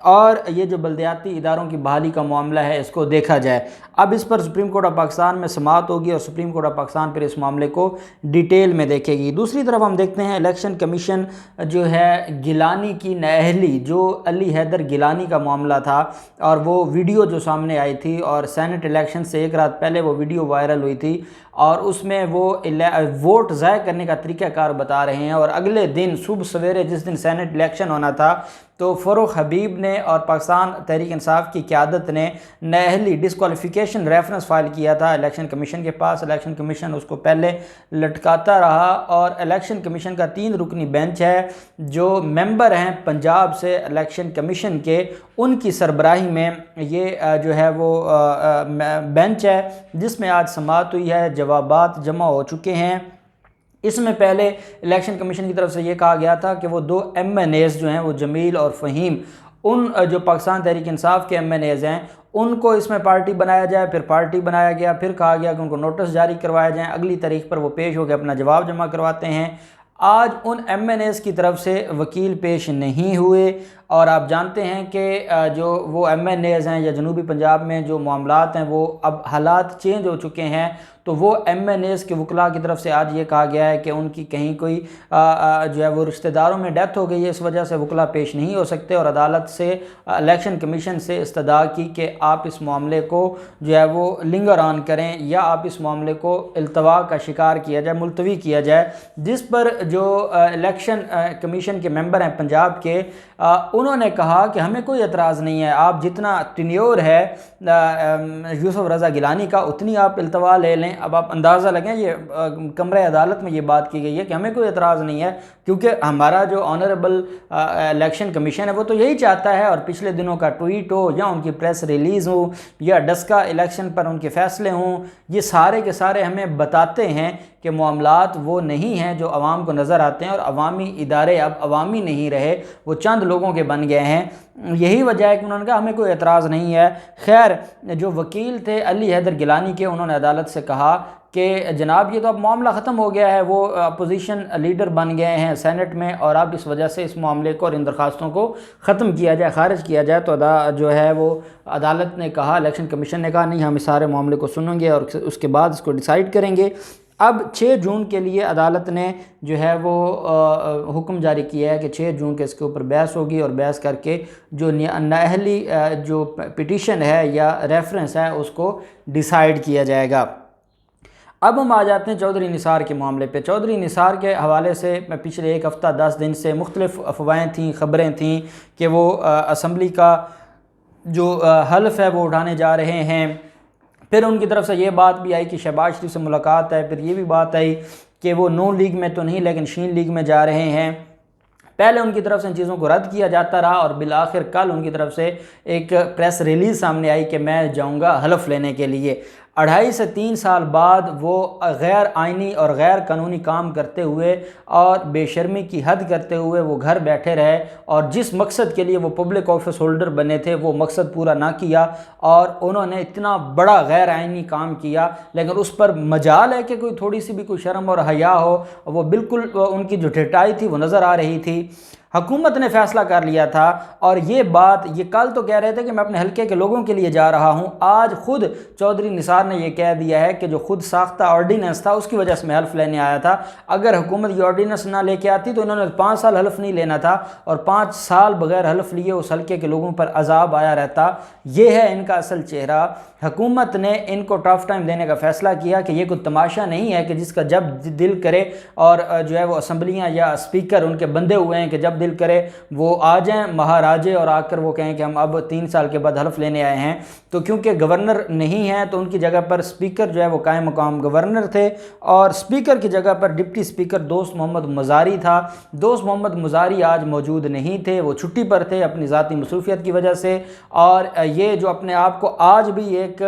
اور یہ جو بلدیاتی اداروں کی بحالی کا معاملہ ہے اس کو دیکھا جائے۔ اب اس پر سپریم کورٹ آف پاکستان میں سماعت ہوگی اور سپریم کورٹ آف پاکستان پھر اس معاملے کو ڈیٹیل میں دیکھے گی۔ دوسری طرف ہم دیکھتے ہیں الیکشن کمیشن جو ہے گیلانی کی نااہلی، جو علی حیدر گیلانی کا معاملہ تھا اور وہ ویڈیو جو سامنے آئی تھی، اور سینٹ الیکشن سے ایک رات پہلے وہ ویڈیو وائرل ہوئی تھی اور اس میں وہ ووٹ ضائع کرنے کا طریقہ کار بتا رہے ہیں، اور اگلے دن صبح سویرے جس دن سینٹ الیکشن ہونا تھا تو فروخ حبیب نے اور پاکستان تحریک انصاف کی قیادت نے نااہلی ڈسکوالیفیکیشن ریفرنس فائل کیا تھا الیکشن کمیشن کے پاس۔ الیکشن کمیشن اس کو پہلے لٹکاتا رہا، اور الیکشن کمیشن کا 3 رکنی بینچ ہے جو ممبر ہیں پنجاب سے الیکشن کمیشن کے، ان کی سربراہی میں یہ جو ہے وہ بینچ ہے جس میں آج سماعت ہوئی ہے، جوابات جمع ہو چکے ہیں۔ اس میں پہلے الیکشن کمیشن کی طرف سے یہ کہا گیا تھا کہ وہ 2 ایم این ایز جو ہیں وہ جمیل اور فہیم، ان جو پاکستان تحریک انصاف کے ایم این ایز ہیں ان کو اس میں پارٹی بنایا جائے، پھر پارٹی بنایا گیا، پھر کہا گیا کہ ان کو نوٹس جاری کروائے جائیں، اگلی تاریخ پر وہ پیش ہو کے اپنا جواب جمع کرواتے ہیں۔ آج ان ایم این ایز کی طرف سے وکیل پیش نہیں ہوئے، اور آپ جانتے ہیں کہ جو وہ ایم این ایز ہیں یا جنوبی پنجاب میں جو معاملات ہیں وہ اب حالات چینج ہو چکے ہیں، تو وہ ایم این ایز کے وکلاء کی طرف سے آج یہ کہا گیا ہے کہ ان کی کہیں کوئی جو ہے وہ رشتہ داروں میں ڈیتھ ہو گئی ہے، اس وجہ سے وکلاء پیش نہیں ہو سکتے، اور عدالت سے الیکشن کمیشن سے استدعا کی کہ آپ اس معاملے کو جو ہے وہ لنگر آن کریں، یا آپ اس معاملے کو التوا کا شکار کیا جائے، ملتوی کیا جائے، جس پر جو الیکشن کمیشن کے ممبر ہیں پنجاب کے، انہوں نے کہا کہ ہمیں کوئی اعتراض نہیں ہے، آپ جتنا ٹینیور ہے یوسف رضا گیلانی کا اتنی آپ التوا لے لیں۔ اب آپ اندازہ لگیں، یہ کمرہ عدالت میں یہ بات کی گئی ہے کہ ہمیں کوئی اعتراض نہیں ہے، کیونکہ ہمارا جو آنریبل الیکشن کمیشن ہے وہ تو یہی چاہتا ہے، اور پچھلے دنوں کا ٹویٹ ہو یا ان کی پریس ریلیز ہو یا ڈسکا الیکشن پر ان کے فیصلے ہوں، یہ سارے کے سارے ہمیں بتاتے ہیں کہ معاملات وہ نہیں ہیں جو عوام کو نظر آتے ہیں، اور عوامی ادارے اب عوامی نہیں رہے، وہ چند لوگوں کے بن گئے ہیں۔ یہی وجہ ہے کہ انہوں نے کہا ہمیں کوئی اعتراض نہیں ہے۔ خیر، جو وکیل تھے علی حیدر گیلانی کے، انہوں نے عدالت سے کہا کہ جناب یہ تو اب معاملہ ختم ہو گیا ہے، وہ اپوزیشن لیڈر بن گئے ہیں سینٹ میں، اور اب اس وجہ سے اس معاملے کو اور ان درخواستوں کو ختم کیا جائے، خارج کیا جائے۔ تو جو ہے وہ عدالت نے کہا، الیکشن کمیشن نے کہا نہیں، ہم اس سارے معاملے کو سنیں گے اور اس کے بعد اس کو ڈیسائیڈ کریں گے۔ اب 6 جون کے لیے عدالت نے جو ہے وہ حکم جاری کیا ہے کہ 6 جون کے اس کے اوپر بحث ہوگی، اور بحث کر کے جو نااہلی جو پٹیشن ہے یا ریفرنس ہے اس کو ڈیسائیڈ کیا جائے گا۔ اب ہم آ جاتے ہیں چودھری نثار کے معاملے پہ۔ چودھری نثار کے حوالے سے پچھلے 1 ہفتہ 10 دن سے مختلف افواہیں تھیں، خبریں تھیں کہ وہ اسمبلی کا جو حلف ہے وہ اٹھانے جا رہے ہیں۔ پھر ان کی طرف سے یہ بات بھی آئی کہ شہباز شریف سے ملاقات ہے، پھر یہ بھی بات آئی کہ وہ نون لیگ میں تو نہیں لیکن شین لیگ میں جا رہے ہیں۔ پہلے ان کی طرف سے ان چیزوں کو رد کیا جاتا رہا، اور بالآخر کل ان کی طرف سے ایک پریس ریلیز سامنے آئی کہ میں جاؤں گا حلف لینے کے لیے۔ 2.5 سے 3 سال بعد وہ غیر آئینی اور غیر قانونی کام کرتے ہوئے اور بے شرمی کی حد کرتے ہوئے وہ گھر بیٹھے رہے، اور جس مقصد کے لیے وہ پبلک آفس ہولڈر بنے تھے وہ مقصد پورا نہ کیا، اور انہوں نے اتنا بڑا غیر آئینی کام کیا، لیکن اس پر مجال ہے کہ کوئی تھوڑی سی بھی کوئی شرم اور حیا ہو، وہ بالکل ان کی جو ڈھٹائی تھی وہ نظر آ رہی تھی۔ حکومت نے فیصلہ کر لیا تھا، اور یہ کل تو کہہ رہے تھے کہ میں اپنے حلقے کے لوگوں کے لیے جا رہا ہوں، آج خود چودھری نثار نے یہ کہہ دیا ہے کہ جو خود ساختہ آرڈیننس تھا اس کی وجہ سے میں حلف لینے آیا تھا۔ اگر حکومت یہ آرڈیننس نہ لے کے آتی تو انہوں نے 5 سال حلف نہیں لینا تھا، اور 5 سال بغیر حلف لیے اس حلقے کے لوگوں پر عذاب آیا رہتا۔ یہ ہے ان کا اصل چہرہ۔ حکومت نے ان کو ٹف ٹائم دینے کا فیصلہ کیا کہ یہ کوئی تماشا نہیں ہے کہ جس کا جب دل کرے، اور جو ہے وہ اسمبلیاں یا اسپیکر ان کے بندے ہوئے ہیں کہ جب دل کرے وہ آ جائیں مہاراجے اور آ کر وہ کہیں کہ ہم اب 3 سال کے بعد حلف لینے آئے ہیں۔ تو کیونکہ گورنر نہیں ہیں تو ان کی جگہ پر اسپیکر جو ہے وہ قائم مقام گورنر تھے، اور اسپیکر کی جگہ پر ڈپٹی اسپیکر دوست محمد مزاری تھا۔ دوست محمد مزاری آج موجود نہیں تھے، وہ چھٹی پر تھے اپنی ذاتی مصروفیت کی وجہ سے، اور یہ جو اپنے آپ کو آج بھی ایک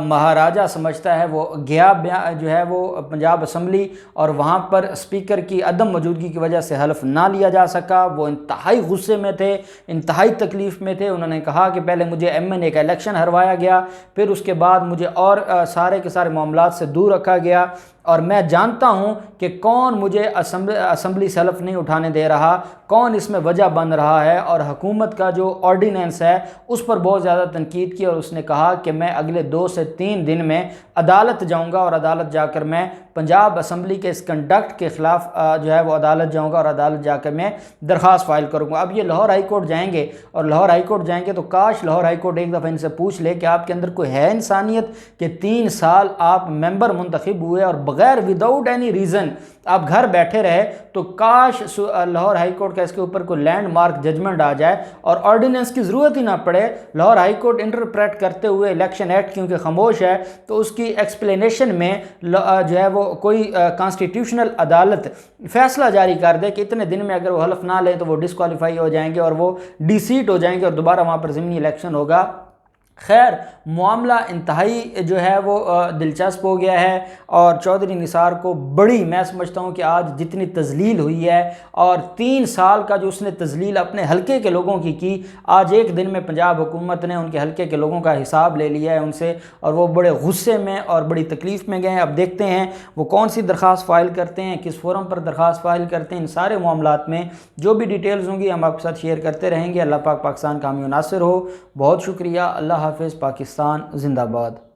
مہاراجہ سمجھتا ہے وہ گیا جو ہے وہ پنجاب اسمبلی، اور وہاں پر اسپیکر کی عدم موجودگی کی وجہ سے حلف نہ لیا جا سکا۔ وہ انتہائی غصے میں تھے، انتہائی تکلیف میں تھے۔ انہوں نے کہا کہ پہلے مجھے ایم این اے کا الیکشن ہروایا گیا، پھر اس کے بعد مجھے اور سارے کے سارے معاملات سے دور رکھا گیا، اور میں جانتا ہوں کہ کون مجھے اسمبلی سے حلف نہیں اٹھانے دے رہا، کون اس میں وجہ بن رہا ہے، اور حکومت کا جو آرڈیننس ہے اس پر بہت زیادہ تنقید کی، اور اس نے کہا کہ میں اگلے 2 سے 3 دن میں عدالت جاؤں گا، اور عدالت جا کر میں پنجاب اسمبلی کے اس کنڈکٹ کے خلاف جو ہے وہ عدالت جاؤں گا، اور عدالت جا کر میں درخواست فائل کروں گا۔ اب یہ لاہور ہائی کورٹ جائیں گے، اور لاہور ہائی کورٹ جائیں گے تو کاش لاہور ہائی کورٹ ایک دفعہ ان سے پوچھ لے کہ آپ کے اندر کوئی ہے انسانیت کہ 3 سال آپ ممبر منتخب ہوئے اور بغیر وداؤٹ اینی ریزن آپ گھر بیٹھے رہے، تو کاش لاہور ہائی کورٹ کا اس کے اوپر کوئی لینڈ مارک ججمنٹ آ جائے اور آرڈیننس کی ضرورت ہی نہ پڑے۔ لاہور ہائی کورٹ انٹرپریٹ کرتے ہوئے الیکشن ایکٹ کیونکہ خاموش ہے تو اس کی ایکسپلینیشن میں جو ہے وہ کوئی کانسٹیٹیوشنل عدالت فیصلہ جاری کر دے کہ اتنے دن میں اگر وہ حلف نہ لیں تو وہ ڈسکوالیفائی ہو جائیں گے اور وہ ڈی سیٹ ہو جائیں گے اور دوبارہ وہاں پر ضمنی الیکشن ہوگا۔ خیر معاملہ انتہائی جو ہے وہ دلچسپ ہو گیا ہے، اور چودھری نثار کو بڑی، میں سمجھتا ہوں کہ آج جتنی تذلیل ہوئی ہے اور 3 سال کا جو اس نے تذلیل اپنے حلقے کے لوگوں کی آج ایک دن میں پنجاب حکومت نے ان کے حلقے کے لوگوں کا حساب لے لیا ہے ان سے، اور وہ بڑے غصے میں اور بڑی تکلیف میں گئے ہیں۔ اب دیکھتے ہیں وہ کون سی درخواست فائل کرتے ہیں، کس فورم پر درخواست فائل کرتے ہیں۔ ان سارے معاملات میں جو بھی ڈیٹیلز ہوں گی ہم آپ کے ساتھ شیئر کرتے رہیں گے۔ اللہ پاک پاکستان کا حامی و ناصر ہو۔ بہت شکریہ۔ اللہ حافظ۔ پاکستان زندہ باد۔